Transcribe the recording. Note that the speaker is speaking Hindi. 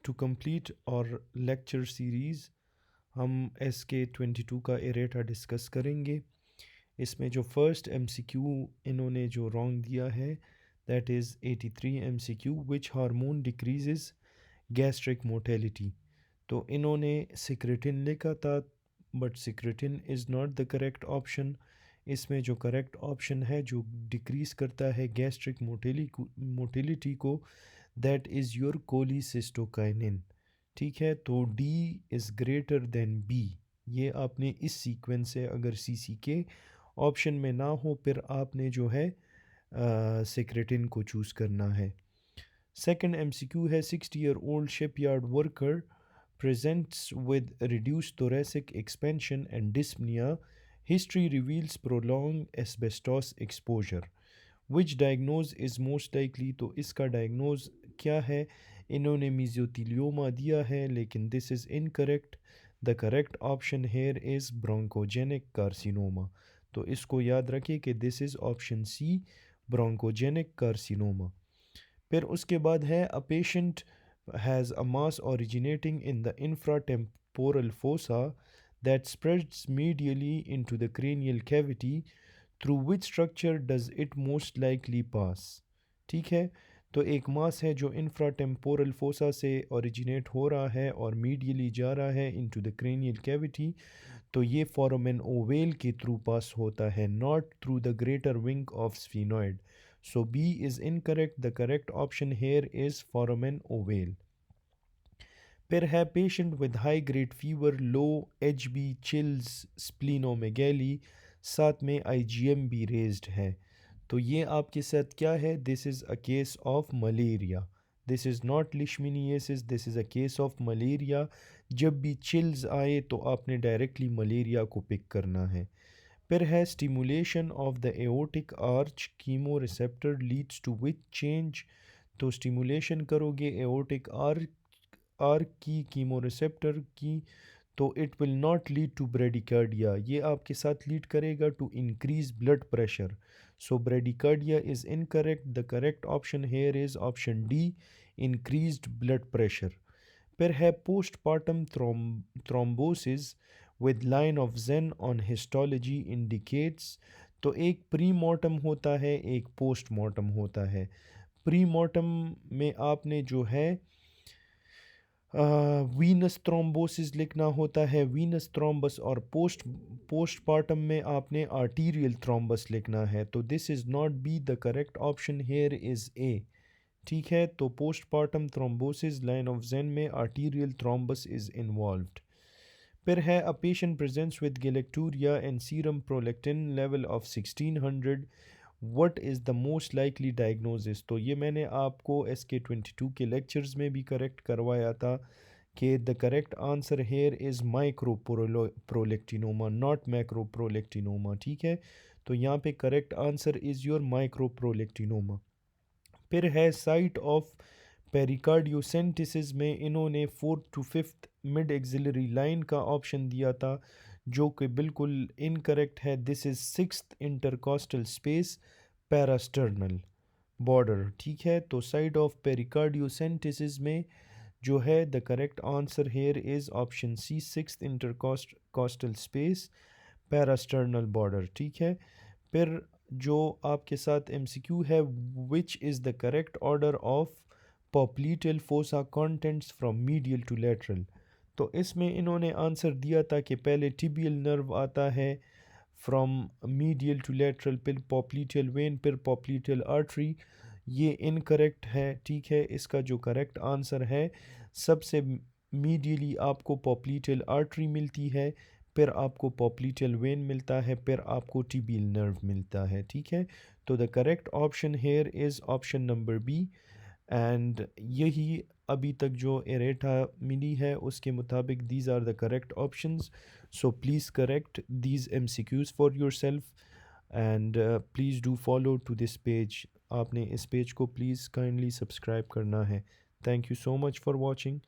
to complete our lecture series हम SK22 का एरेटा डिस्कस करेंगे। इसमें जो फर्स्ट MCQ इन्होंने जो रॉन्ग दिया है that is 83 MCQ which hormone decreases gastric motility. तो इन्होंने सिक्रेटिन लिखा था but secretin is not the correct option. इसमें जो करेक्ट ऑप्शन है जो डिक्रीज़ करता है गैस्ट्रिक मोटेलिटी को दैट इज़ योर कोलिसिस्टोकाइनिन। ठीक है, तो D is greater than B. ये आपने इस सीक्वेंस से अगर सीसी के ऑप्शन में ना हो फिर आपने जो है सेक्रेटिन को चूज़ करना है। सेकंड MCQ है 60 year old shipyard worker presents with reduced thoracic expansion and dyspnea. History reveals prolonged asbestos exposure. Which diagnose is most likely? तो इसका डायग्नोज क्या है? इन्होंने मीज़ोथीलियोमा दिया है लेकिन this is incorrect. The correct option here is bronchogenic carcinoma. तो इसको याद रखिए कि this is option C bronchogenic carcinoma. फिर उसके बाद है a patient has a mass originating in the infratemporal fossa that spreads medially into the cranial cavity. Through which structure does it most likely pass? ठीक है, तो एक मास है जो इंफ्राटेम्पोरल फोसा से ओरिजिनेट हो रहा है और मीडियली जा रहा है इनटू द क्रेनियल कैविटी। तो ये फोरामेन ओवेल के थ्रू पास होता है, not through the greater wing of sphenoid. So B is incorrect. The correct option here is foramen ovale. फिर है patient with high grade fever, low HB, chills, splenomegaly, साथ में IgM भी रेज्ड है। तो ये आपके साथ क्या है? This is a case of malaria. This is not leishmaniasis, this is a case of malaria. जब भी चिल्स आए तो आपने डायरेक्टली मलेरिया को पिक करना है। फिर है stimulation of the aortic arch chemoreceptor leads to which change. तो स्टिमुलेशन करोगे एओर्टिक आर्क की कीमो रिसेप्टर की तो it will not lead to bradycardia. ये आपके साथ लीड करेगा to increase blood pressure. So bradycardia is incorrect. The correct option here is option D increased blood pressure. फिर है postpartum thrombosis with line of Zahn on histology indicates. तो एक प्री मॉर्टम होता है, एक पोस्ट मॉर्टम होता है। प्री मॉर्टम में आपने जो है वीनस थ्रोम्बोसिस लिखना होता है, वीनस थ्रोम्बस, और पोस्टपार्टम में आपने आर्टीरियल थ्रोम्बस लिखना है। तो this is not B, the correct option here is A. ठीक है, तो postpartum thrombosis line of Zahn में आर्टीरियल थ्रोम्बस इज़ इन्वॉल्व्ड। फिर है a patient presents with galactorrhoea and serum prolactin level of 1600। What is the most likely diagnosis? तो ये मैंने आपको SK22 के लेक्चर्स में भी करेक्ट करवाया था कि the correct answer here is micro prolactinoma, not macro prolactinoma. ठीक है, तो यहाँ पे correct answer is your micro prolactinoma. फिर है साइट ऑफ पेरिकार्डियोसेंटिसिस में इन्होंने 4th to 5th mid axillary line का ऑप्शन दिया था जो कि बिल्कुल इनकरेक्ट है। This is 6th intercostal space parasternal border. ठीक है, तो साइड ऑफ पेरिकार्डियोसेंटिसिस में जो है the correct answer here is option C 6th intercostal space parasternal border. ठीक है, फिर जो आपके साथ MCQ है which is the correct order of popliteal fossa contents from medial to lateral. तो इसमें इन्होंने आंसर दिया था कि पहले टिबियल नर्व आता है फ्रॉम मीडियल टू लेटरल, फिर पोप्लीटियल वेन, फिर पोप्लीटियल आर्टरी। ये इनकरेक्ट है। ठीक है, इसका जो करेक्ट आंसर है सबसे मीडियली आपको पोप्लीटियल आर्टरी मिलती है, फिर आपको पोप्लीटियल वेन मिलता है, फिर आपको टिबियल नर्व मिलता है। ठीक है, तो the correct option here is option number B. And यही अभी तक जो एरेटा मिली है उसके मुताबिक these are the correct options. So please correct these MCQs for yourself and please do follow to this page. आपने इस पेज को प्लीज़ काइंडली सब्सक्राइब करना है। Thank you so much for watching.